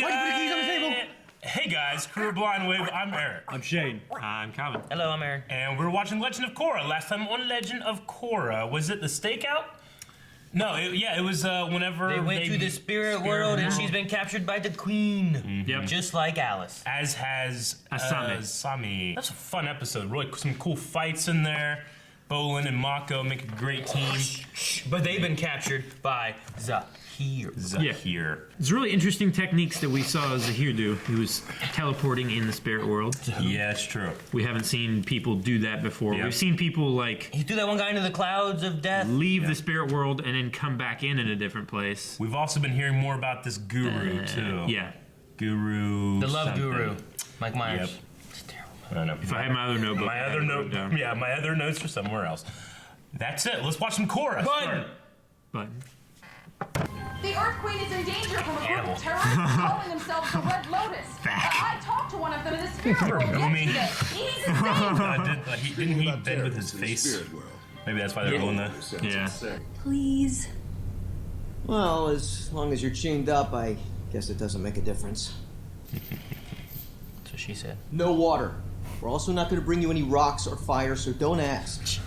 Hey guys, Crew Blind Wave, I'm Eric. I'm Shane. I'm Calvin. Hello, I'm Aaron. And we're watching Legend of Korra. Last time on Legend of Korra, was it the stakeout? No, it was whenever they went to the spirit world and she's been captured by the queen. Mm-hmm. Yep. Just like Alice. As has Asami. That's a fun episode. Really, some cool fights in there. Bolin and Mako make a great team. But they've been captured by Zahir. Zahir. It's really interesting techniques that we saw Zahir do. He was teleporting in the spirit world. Yeah, it's true. We haven't seen people do that before. Yep. We've seen people like He threw that one guy into the clouds of death. leave the spirit world and then come back in a different place. We've also been hearing more about this guru too. Yeah. Guru. The love something. guru. Mike Myers. Yep. It's terrible. I don't know. If I had my other notebook, My other note. Yeah, my other notes are somewhere else. That's it. Let's watch some Korra. But The Earth Queen is in danger from a group of terrorists calling themselves the Red Lotus. I talked to one of them in the spirit world yesterday. He's insane. Didn't he bend with his face? Maybe that's why they're doing that. yeah. Please. Well, as long as you're chained up, I guess it doesn't make a difference. That's what she said. No water. We're also not going to bring you any rocks or fire, so don't ask.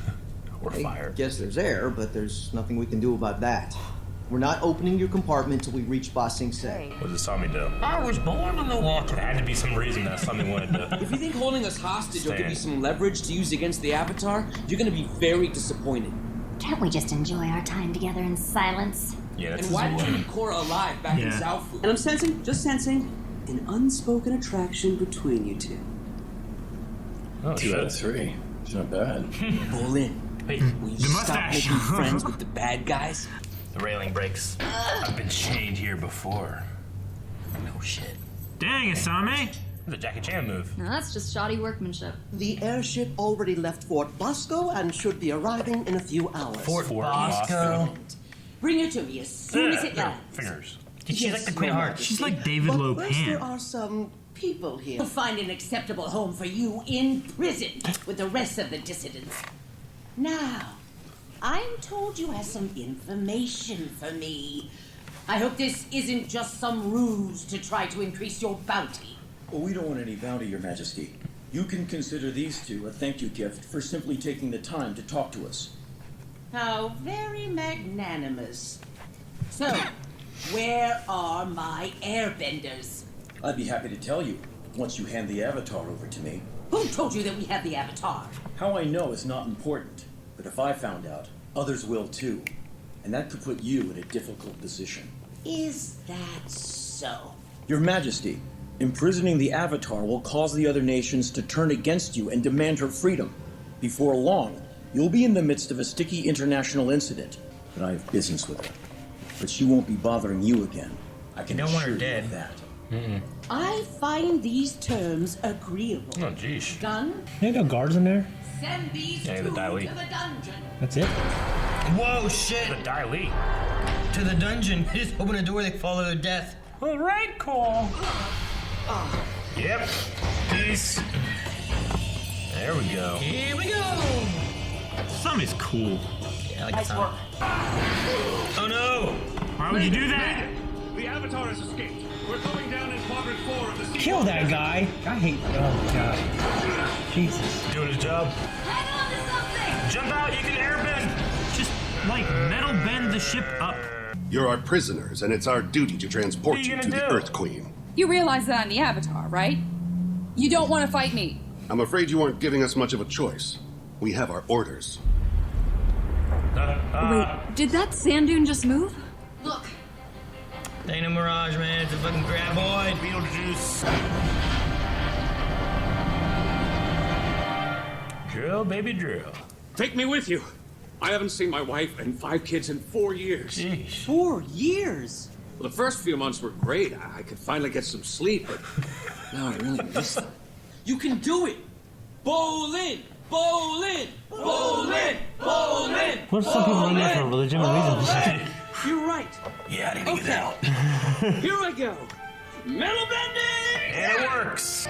Or fire. I guess there's air, but there's nothing we can do about that. We're not opening your compartment till we reach Ba Sing Se. What does Asami do? I was born in the water. There had to be some reason that Asami wanted to. If you think holding us hostage will give you Stand. some leverage to use against the Avatar, you're gonna be very disappointed. Can't we just enjoy our time together in silence? Yeah, that's And why did you his keep Korra alive back in Yeah. Zaofu? And I'm sensing, just sensing, an unspoken attraction between you two. Oh, 2 out of 3. It's not bad. Bolin, Wait, will you The stop mustache. making friends with the bad guys? the railing breaks. I've been chained here before. No shit. Dang, Asami. The Jackie Chan move. Now that's just shoddy workmanship. The airship already left Fort Bosco and should be arriving in a few hours. Fort Fort Bosco. Bring it to me as soon as it Yeah, lands. fingers. Dude, she's like the Queen of Hearts. She's like David But first there Lopan. are some people here. We'll find an acceptable home for you in prison with the rest of the dissidents. Now, I'm told you have some information for me. I hope this isn't just some ruse to try to increase your bounty. Well, we don't want any bounty, Your Majesty. You can consider these two a thank you gift for simply taking the time to talk to us. How very magnanimous. So, where are my airbenders? I'd be happy to tell you once you hand the Avatar over to me. Who told you that we have the Avatar? How I know is not important, but if I found out, others will too. And that could put you in a difficult position. Is that so? Your Majesty, imprisoning the Avatar will cause the other nations to turn against you and demand her freedom. Before long, you'll be in the midst of a sticky international incident, but I have business with her. But she won't be bothering you again. I can don't want her assure you dead. of that. I find these terms agreeable. Oh, jeez. Gun, Ain't no guards in there. send these Yeah, the two Dai Li. to the dungeon. That's it. Whoa, shit. The Dai Li. To the dungeon. They just open a door, they follow their death. All right, cool. Yep. Peace. There we go. Here we go. Asami's cool. Yeah, I like the sound. Oh no. Why would you do that? The Avatar has escaped. We're going down in quadrant 4 of the sea. Kill that guy. I hate. Oh god. Jesus. Doing his job. Hang on to something! Jump out, you can airbend. Just like metal bend the ship up. You're our prisoners, and it's our duty to transport What are you you to gonna the do? Earth Queen. You realize that I'm the Avatar, right? You don't want to fight me. I'm afraid you aren't giving us much of a choice. We have our orders. Wait, did that sand dune just move? Look, There ain't no mirage, man. It's a fucking graboid. Beetlejuice. Drill, baby, drill. Take me with you. I haven't seen my wife and 5 kids in 4 years. Jeez. 4 years? Well, the first few months were great. I could finally get some sleep, but now I really miss them. You can do it! Bolin! Bolin! Bolin! Bolin! What if some people run there for legitimate reasons? You're right. Yeah, I need to get out. Here I go. Metal bending! And it works.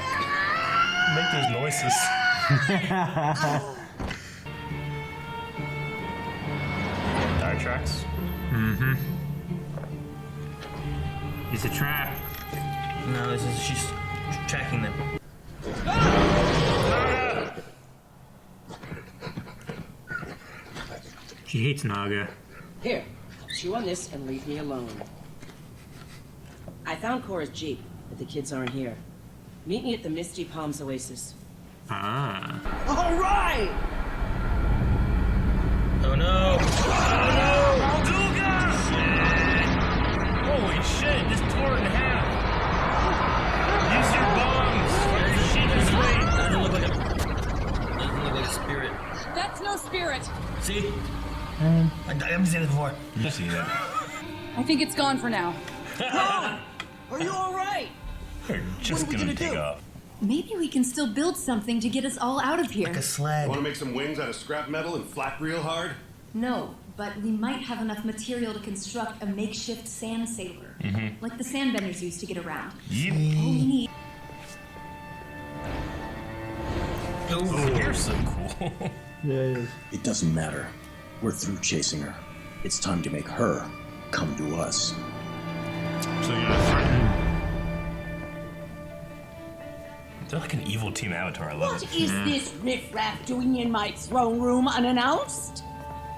Make those noises. Tire tracks. Mm-hmm. It's a trap. No, she's tracking them. She hates Naga. Here, chew on this and leave me alone. I found Korra's jeep, but the kids aren't here. Meet me at the Misty Palms Oasis. Ah. All right! Oh no! Oh no! Zuko! Holy shit, just tore it in half. Use your bombs. Your shit is weight. Doesn't look like a spirit. That's no spirit. See? I've seen it before. You see that? I think it's gone for now. Are you all right? They're just What are we gonna gonna dig do? up. Maybe we can still build something to get us all out of here. Like a sled. Want to make some wings out of scrap metal and flap real hard? No, but we might have enough material to construct a makeshift sand sailor. Like the sandbenders used to get around. Yep. All we need. Oh, you're so cool. It doesn't matter. We're through chasing her. It's time to make her come to us. So you're not threatened. They're like an evil team Avatar. I love What it. is this riffraff doing in my throne room unannounced?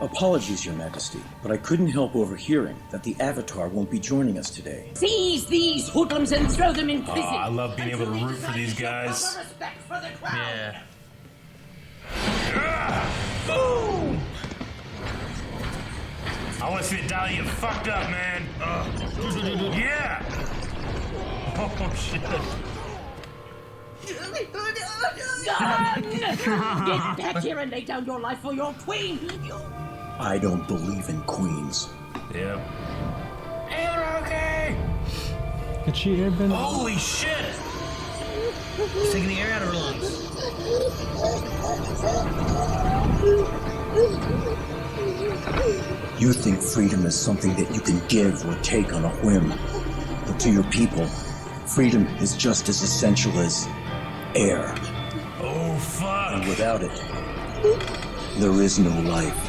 Apologies, Your Majesty, but I couldn't help overhearing that the Avatar won't be joining us today. Seize these hoodlums and throw them in prison. I love being able to root for these guys. Proper respect for the crowd. Yeah. Boom! I want to see the Dahlia get fucked up, man. Yeah! Oh, shit. Gun! Get back here and lay down your life for your queen! I don't believe in queens. Yeah. Hey, okay! Did she airbend? Holy shit! She's taking the air out of her lungs. You think freedom is something that you can give or take on a whim. But to your people, freedom is just as essential as air. Oh, fuck. And without it, there is no life.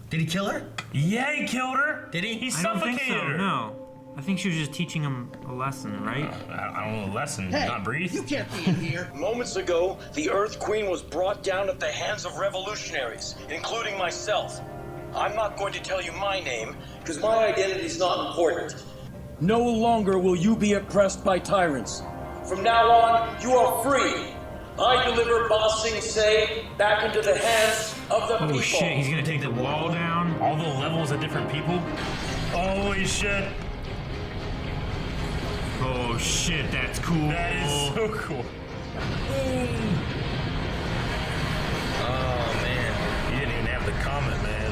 Did he kill her? Yeah, he killed her. Did he? He I don't think suffocated so. her. No. I think she was just teaching him a lesson, right? I don't know the lesson. Hey, Not breathe. you can't be in here. Moments ago, the Earth Queen was brought down at the hands of revolutionaries, including myself. I'm not going to tell you my name, because my identity is not important. No longer will you be oppressed by tyrants. From now on, you are free. I deliver Ba Sing Se back into the hands of the people. Oh shit, he's gonna take the wall down. All the levels of different people. Holy shit. Oh shit, that's cool. That is so cool. Oh man. He didn't even have the comment, man.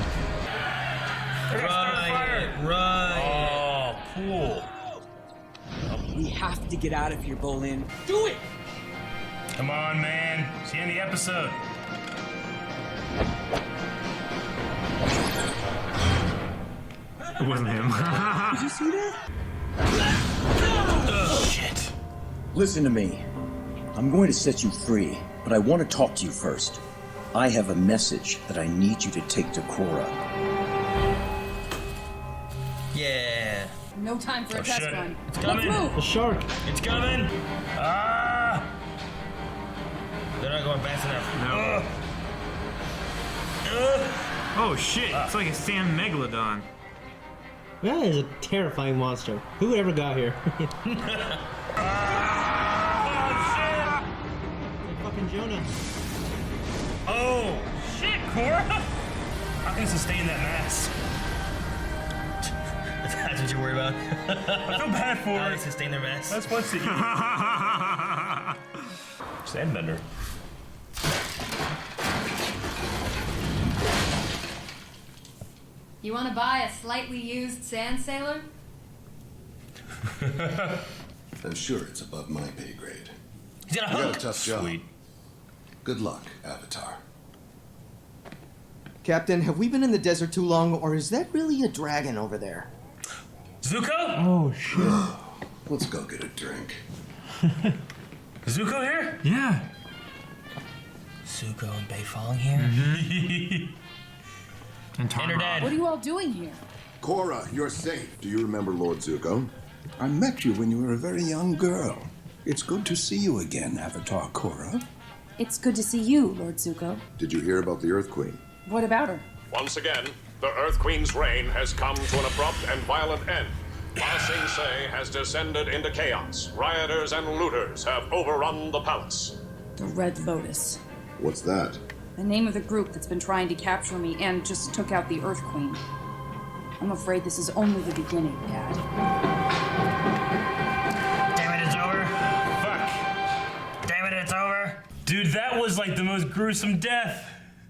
They're gonna start a fire. Right. Oh, cool. We have to get out of here, Bolin. Do it! Come on, man. It's the end of the episode. It wasn't him. Did you see that? Oh, shit. Listen to me. I'm going to set you free, but I want to talk to you first. I have a message that I need you to take to Korra. Yeah. No time for a test shit. run. It's Let's coming. move. The shark. It's coming. Ah! They're not going fast enough. No. Oh shit, it's like a sand megalodon. That is a terrifying monster. Who ever got here? Ah! Fucking Jonah. Oh, shit. Oh, shit, Korra. How can you sustain that mass? That's what you worry about. I feel bad for How her. they sustain their mass. That's what's it. Sandbender. You want to buy a slightly used sand sailor? I'm sure it's above my pay grade. He's got a You got hook. a tough job. Sweet. Good luck, Avatar. Captain, have we been in the desert too long, or is that really a dragon over there? Zuko? Oh shit. Let's go get a drink. Zuko here? Yeah. Zuko and Beifong here. And And her dad. What are you all doing here? Korra, you're safe. Do you remember Lord Zuko? I met you when you were a very young girl. It's good to see you again, Avatar Korra. It's good to see you, Lord Zuko. Did you hear about the Earth Queen? What about her? Once again, the Earth Queen's reign has come to an abrupt and violent end. Ba Sing Se has descended into chaos. Rioters and looters have overrun the palace. The Red Lotus. What's that? The name of the group that's been trying to capture me and just took out the Earth Queen. I'm afraid this is only the beginning, Dad. Damn it, it's over. Fuck. Damn it, it's over. Dude, that was like the most gruesome death.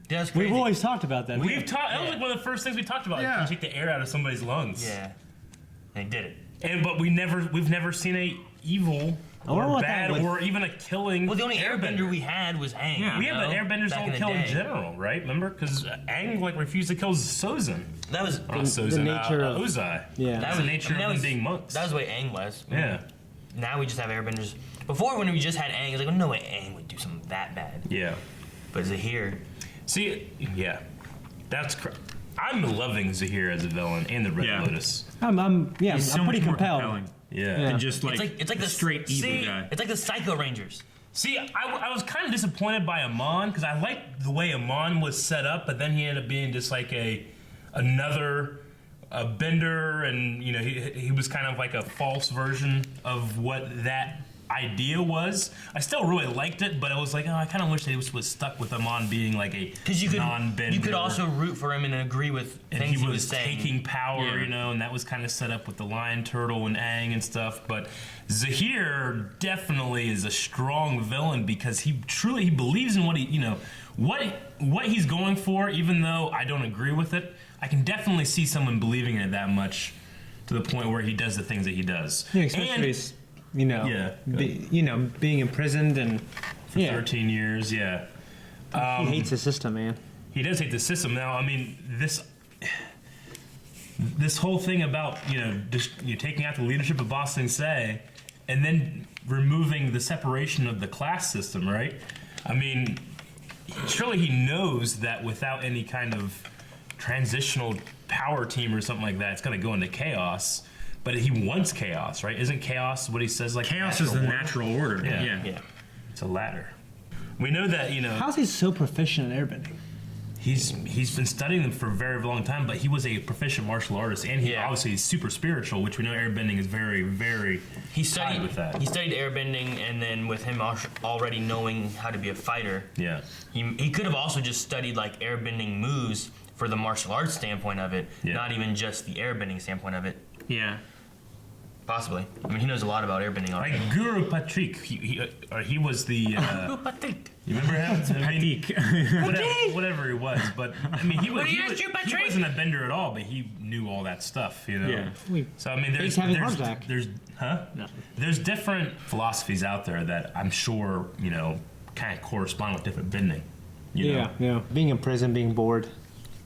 That's crazy. We've always talked about that. We've talked. That was like one of the first things we talked about. Yeah. Like, take the air out of somebody's lungs. Yeah. They did it. But we've never seen a evil or bad or even a killing. Well, the only airbender we had was Aang. Yeah, but airbenders Back don't in the kill in day. general, right? Remember, because Aang like refused to kill Sozin. That was not Sozin. the nature of Ozai. Yeah, that was the nature of them being monks. That was the way Aang was. Yeah. Now we just have airbenders. Before, when we just had Aang, it was like, no way Aang would do something that bad. Yeah. But Zahir. See, yeah, that's. I'm loving Zahir as a villain and the Red Lotus. I'm He's so pretty much more compelled. compelling. Yeah. And just like it's like the straight evil guy. It's like the Psycho Rangers. See, I was kind of disappointed by Amon because I liked the way Amon was set up, but then he ended up being just like another bender, and you know he was kind of like a false version of what that idea was. I still really liked it, but I was like, oh, I kind of wish they was stuck with Amon being like a non-bender. You could also root for him and agree with and things he was saying. taking power, you know, and that was kind of set up with the Lion Turtle and Aang and stuff. But Zahir definitely is a strong villain because he believes in what he, you know, what he's going for. Even though I don't agree with it, I can definitely see someone believing in it that much to the point where he does the things that he does. Yeah, especially being imprisoned and for 13 years. Yeah, he hates the system, man. He does hate the system. Now, I mean, this whole thing about taking out the leadership of Ba Sing Se and then removing the separation of the class system, right? I mean, surely he knows that without any kind of transitional power team or something like that, it's going to go into chaos. But he wants chaos, right? Isn't chaos what he says? Like chaos is the natural order. Yeah. It's a ladder. We know that How's he so proficient in airbending? He's been studying them for a very long time, but he was a proficient martial artist, and he obviously is super spiritual, which we know airbending is very, very tied with that. He studied airbending, and then with him already knowing how to be a fighter, he could have also just studied like airbending moves for the martial arts standpoint of it, not even just the airbending standpoint of it. Yeah. Possibly. I mean, he knows a lot about airbending already. Like Guru Patrick, he was the. Guru Patrick. You remember him? I mean, whatever he was, but I mean, he wasn't a bender at all, but he knew all that stuff, you know. Yeah. So I mean, there's different philosophies out there that I'm sure kind of correspond with different bending. You know? Being in prison, being bored.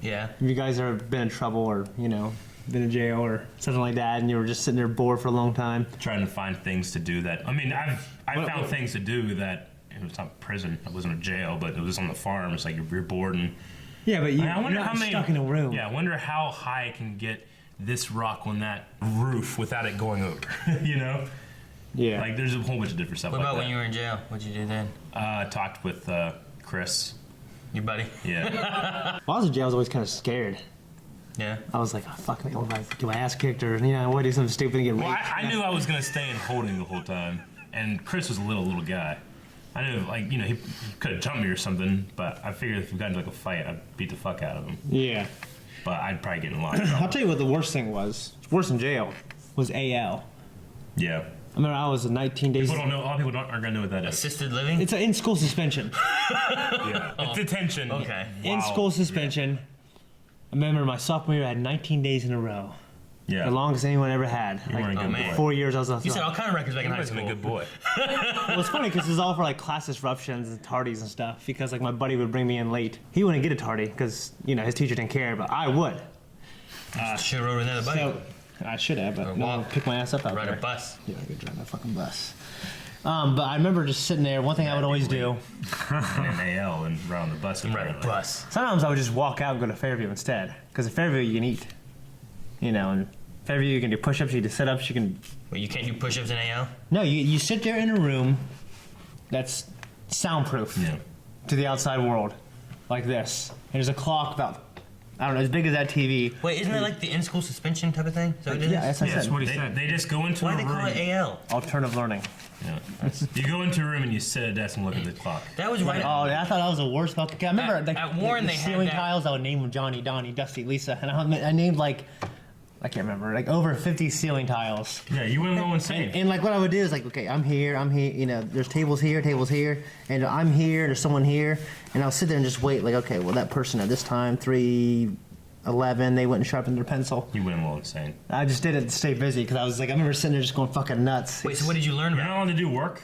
Yeah. If you guys ever been in trouble or been in jail or something like that, and you were just sitting there bored for a long time, trying to find things to do that. I mean, I found things to do that. It was not prison. It wasn't a jail, but it was on the farm. It's like you're bored and. Yeah, but you're not stuck in a room. Yeah, I wonder how high I can get this rock on that roof without it going over. Yeah. Like there's a whole bunch of different stuff. What like about that. when you were in jail? What'd you do then? Talked with Chris. Your buddy. Yeah. While I was in jail, I was always kind of scared. Yeah. I was like, oh, fuck me, what if I get my ass kicked or what, do something stupid and get raped? Well, I knew I was gonna stay in holding the whole time, and Chris was a little guy. I knew, he could have jumped me or something, but I figured if we got into like a fight, I'd beat the fuck out of him. Yeah. But I'd probably get in a lot of trouble. I'll tell you what the worst thing was. Worse than jail was AL. Yeah. I remember I was 19 days. People don't know. A lot of people aren't gonna know what that is. Assisted living. It's an in-school suspension. Yeah. Detention. Okay. In-school suspension. I remember my sophomore year, I had 19 days in a row. Yeah. The longest anyone ever had. You were a good boy. 4 years I was on. You said all kind of records back in high school. You were a good boy. Well, it's funny because it's all for like class disruptions and tardies and stuff. Because like my buddy would bring me in late. He wouldn't get a tardy because his teacher didn't care, but I would. Should have rode another bike. So, I should have, but no, pick my ass up out there. Ride a bus. Yeah, I could drive a fucking bus. But I remember just sitting there. One thing I would always do. And an AL and ride on the bus. And ride a bus. Sometimes I would just walk out and go to Fairview instead. Because at Fairview you can eat. And Favorite, you can do push-ups, you can do sit-ups, you can... Wait, you can't do push-ups in AL? No, you sit there in a room that's soundproof to the outside world, like this. There's a clock about, I don't know, as big as that TV. Wait, isn't that like the in-school suspension type of thing? Is that what it is? Yeah, that's what he they, said. They just go into Why a do they room. call it AL? Alternative learning. Yeah. You go into a room and you sit at a desk and look at the clock. That was right. Oh, I thought that was the worst fucking... I remember at Warren the they had ceiling that- tiles, I would name them Johnny, Donnie, Dusty, Lisa, and I named like... I can't remember, like over 50 ceiling tiles. Yeah, you wouldn't go insane. And like what I would do is like, okay, I'm here, you know, there's tables here, and I'm here, there's someone here, and I'll sit there and just wait, like, okay, well, that person at this time, 3:11, they went and sharpened their pencil. You went a little insane. I just did it to stay busy, because I was like, I remember sitting there just going fucking nuts. Wait, so what did you learn about? You're not allowed to do work?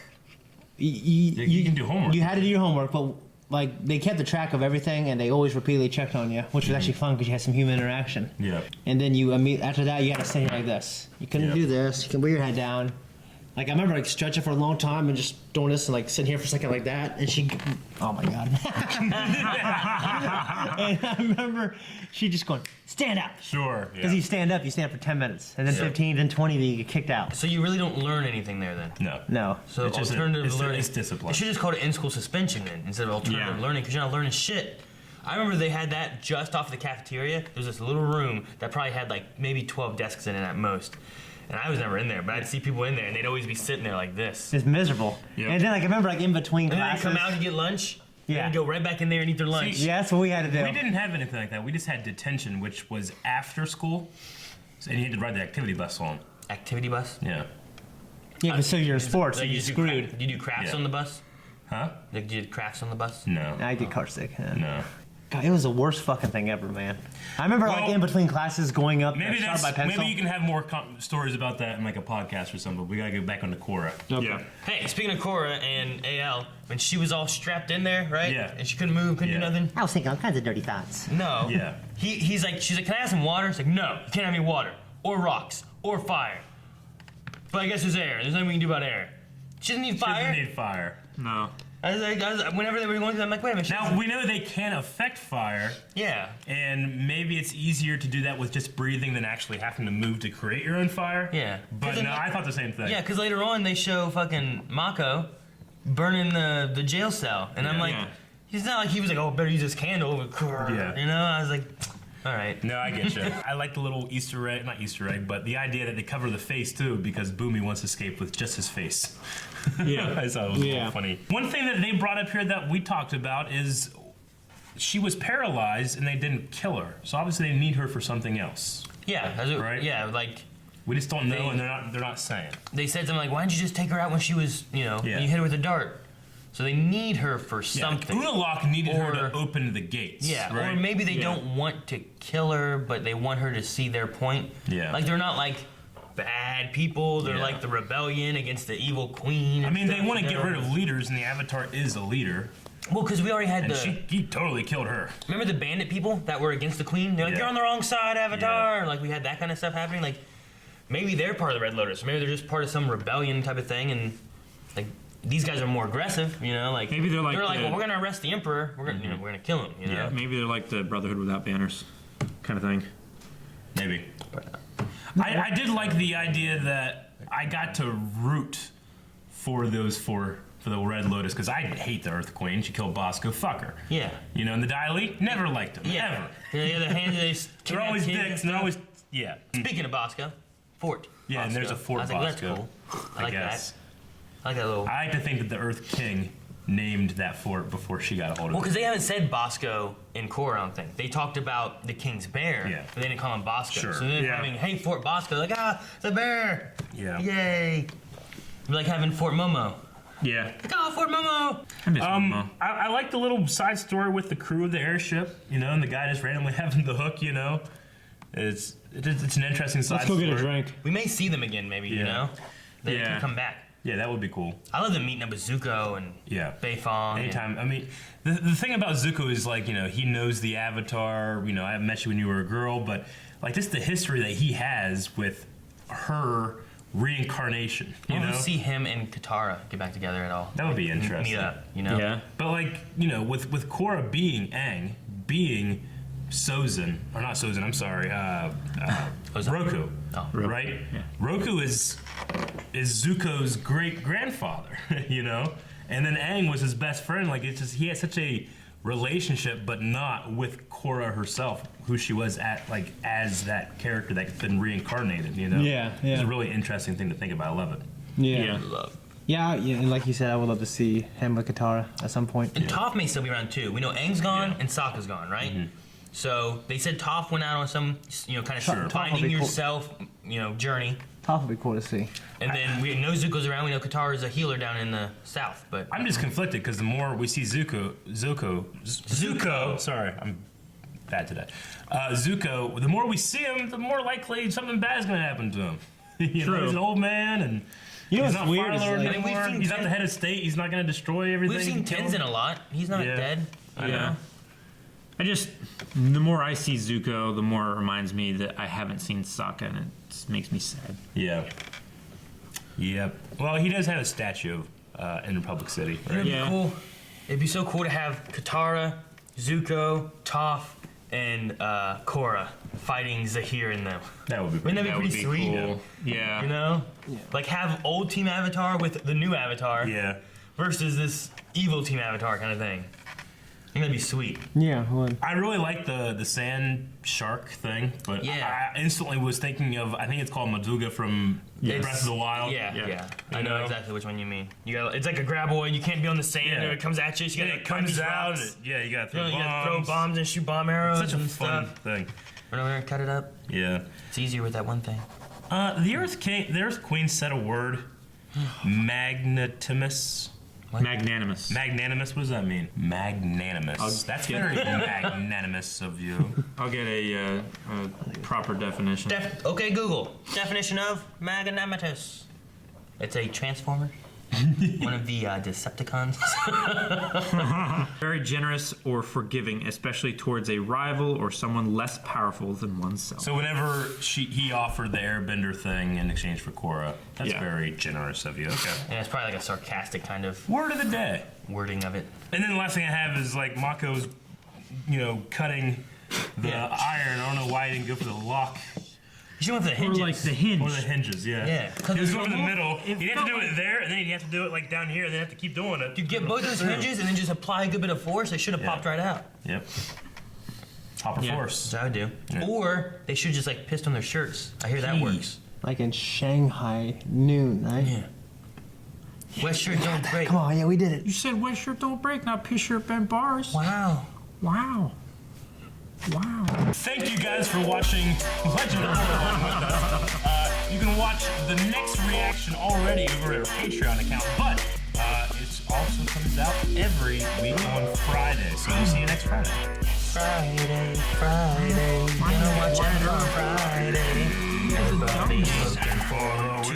You can do homework. You had to do your homework, but like they kept the track of everything, and they always repeatedly checked on you, which was actually fun because you had some human interaction. Yeah. And then after that, you had to stay like this. You couldn't do this. You can wear your head down. Like I remember like stretching for a long time and just doing this and like sitting here for a second like that, and she, oh my god. And I remember she just going, stand up. Sure. Because you stand up for 10 minutes, and then 15, then 20, then you get kicked out. So you really don't learn anything there then? No. No. So It's just alternative learning. It's discipline. They should just call it in-school suspension then instead of alternative learning because you're not learning shit. I remember they had that just off the cafeteria. There was this little room that probably had like maybe 12 desks in it at most. And I was never in there, but I'd see people in there, and they'd always be sitting there like this. It's miserable. Yep. And then like I remember like in between And then classes. they come out to get lunch. Yeah. And go right back in there and eat their lunch. Yeah, that's what we had to do. We didn't have anything like that. We just had detention, which was after school, and you had to ride the activity bus home. Activity bus? Yeah. Yeah, but so you're in sports, Like so you're screwed. Do you do crafts on the bus? Huh? Like, do you do crafts on the bus? No. I did car stick. Yeah. No. God, it was the worst fucking thing ever, man. I remember like in between classes going up Maybe start by pencil. maybe you can have more stories about that in like a podcast or something. But we gotta go back on to Korra. Okay. Yeah. Hey, speaking of Korra and AL, when she was all strapped in there, right? Yeah. And she couldn't move, couldn't do nothing. I was thinking all kinds of dirty thoughts. No. Yeah. She's like, can I have some water? He's like, no, you can't have any water, or rocks, or fire. But I guess there's air. There's nothing we can do about air. She doesn't need fire. She doesn't need fire. No. I was like, whenever they were going through, I'm like, wait a minute. Now we know they can affect fire. Yeah. And maybe it's easier to do that with just breathing than actually having to move to create your own fire. Yeah. But no, I thought the same thing. Yeah, because later on they show fucking Mako burning the jail cell, and I'm like, it's not like he was like, oh, better use this candle. Yeah. You know, I was like, all right. No, I get you. I like the little Easter egg, not Easter egg, but the idea that they cover the face too, because Boomy once escaped with just his face. Yeah. I thought it was a little funny. One thing that they brought up here that we talked about is she was paralyzed and they didn't kill her. So obviously they need her for something else. Yeah, right? Yeah, like we just don't know, and they're not saying. They said something like, why didn't you just take her out when she was, when you hit her with a dart? So they need her for something. Unalaq needed her to open the gates. Yeah, right? or maybe they don't want to kill her, but they want her to see their point. Yeah. Like they're not like bad people. They're like the rebellion against the evil queen. I mean, they want to get rid of leaders, and the Avatar is a leader. Well, because we already had and he totally killed her. Remember the bandit people that were against the queen? They're like, you're on the wrong side, Avatar. Like we had that kind of stuff happening. Like maybe they're part of the Red Lotus. Maybe they're just part of some rebellion type of thing, and like these guys are more aggressive. You know, like maybe they're like well, we're gonna arrest the emperor. We're gonna we're gonna kill him. You know? Yeah, maybe they're like the Brotherhood without banners, kind of thing. Maybe. I did like the idea that I got to root for those for the Red Lotus, because I hate the Earth Queen. She killed Bosco. Fuck her. Yeah. You know, and the Daily never liked them. Yeah. Ever. Yeah, they're always dicks. They're always Speaking of Bosco, Fort. Yeah, Bosco. and there's a Fort I was like, Bosco. that's cool. I like guess. that. I like that little. I like to think that the Earth King named that fort before she got a hold of it. Well, because they haven't said Bosco in Korra, I don't think. They talked about the King's Bear, but they didn't call him Bosco. Sure. So then having, hey, Fort Bosco, like, the bear. Yeah. Yay. Like having Fort Momo. Yeah. Like, oh, Fort Momo. I miss Momo. I like the little side story with the crew of the airship, you know, and the guy just randomly having the hook, you know. It's an interesting side story. Let's go get a drink. We may see them again, maybe, you know? They can come back. Yeah, that would be cool. I love them meeting up with Zuko and Beifong. Anytime. I mean, the thing about Zuko is, like, you know, he knows the Avatar. You know, I met you when you were a girl, but, like, just the history that he has with her reincarnation. You know? See him and Katara get back together at all. That would be interesting. Meet up, you know? Yeah. But, like, you know, with Korra being Aang, being Sozin, or not Sozin, I'm sorry, Roku, right? Yeah. Roku is Zuko's great grandfather, you know, and then Aang was his best friend. Like it's just he had such a relationship, but not with Korra herself, who she was as that character that's been reincarnated. You know, It's a really interesting thing to think about. I love it. Yeah, and like you said, I would love to see him with Katara at some point. And Toph may still be around too. We know Aang's gone and Sokka's gone, right? Mm-hmm. So they said Toph went out on some, kind of finding yourself, journey. Toph would be cool to see. And then we know Zuko's around. We know Katara's a healer down in the south. But I'm just conflicted because the more we see Zuko. Sorry, I'm bad today. Zuko. The more we see him, the more likely something bad's gonna happen to him. He's an old man and. He's not Fire Lord anymore. He's not the head of state. He's not going to destroy everything. We've seen Tenzin a lot. He's not dead. I know. The more I see Zuko, the more it reminds me that I haven't seen Sokka, and it just makes me sad. Yeah. Yep. Well, he does have a statue in Republic City. Right? It'd be cool. It'd be so cool to have Katara, Zuko, Toph, and Korra fighting Zahir in them. That would be. Wouldn't that be pretty sweet? Cool. Yeah. You know, like have old Team Avatar with the new Avatar. Yeah. Versus this evil Team Avatar kind of thing. I think that'd be sweet. Yeah. I really like the sand shark thing, but I instantly was thinking of I think it's called Maduga from Breath of the Wild. Yeah. I know exactly which one you mean. It's like a graboid. You can't be on the sand or it comes at you. So you gotta it comes out. You gotta throw bombs. You gotta throw bombs and shoot bomb arrows. It's such a and fun stuff. thing. Run over there and cut it up. Yeah. It's easier with that one thing. The Earth Queen said a word. Magnanimous. Magnanimous. Magnanimous. What does that mean? Magnanimous. That's very magnanimous of you. I'll get a proper definition. Okay, Google. Definition of magnanimous. It's a transformer. One of the Decepticons. Very generous or forgiving, especially towards a rival or someone less powerful than oneself. So whenever he offered the airbender thing in exchange for Korra, that's very generous of you. Okay. And it's probably like a sarcastic kind of word of the day. Wording of it. And then the last thing I have is like Mako's, cutting the iron. I don't know why he didn't go for the lock. You should go for the hinges. Or like the hinge. Or the hinges, yeah. Because he was going in the middle. You have to do it there, and then you have to do it like down here, and then have to keep doing it. You get both those hinges and then just apply a good bit of force, they should have popped right out. Yep. Hopper force. So I would do. Yeah. Or they should just like pissed on their shirts. I hear that works. Like in Shanghai noon, right? Yeah. West shirt don't break. Come on, we did it. You said west shirt don't break, not piss shirt bent bars. Wow. Thank you guys for watching Legend of Korra with us. You can watch the next reaction already over at our Patreon account, but it also comes out every week on Friday. So we'll see you next Friday. Friday. You know watch it on Friday. Everybody's looking for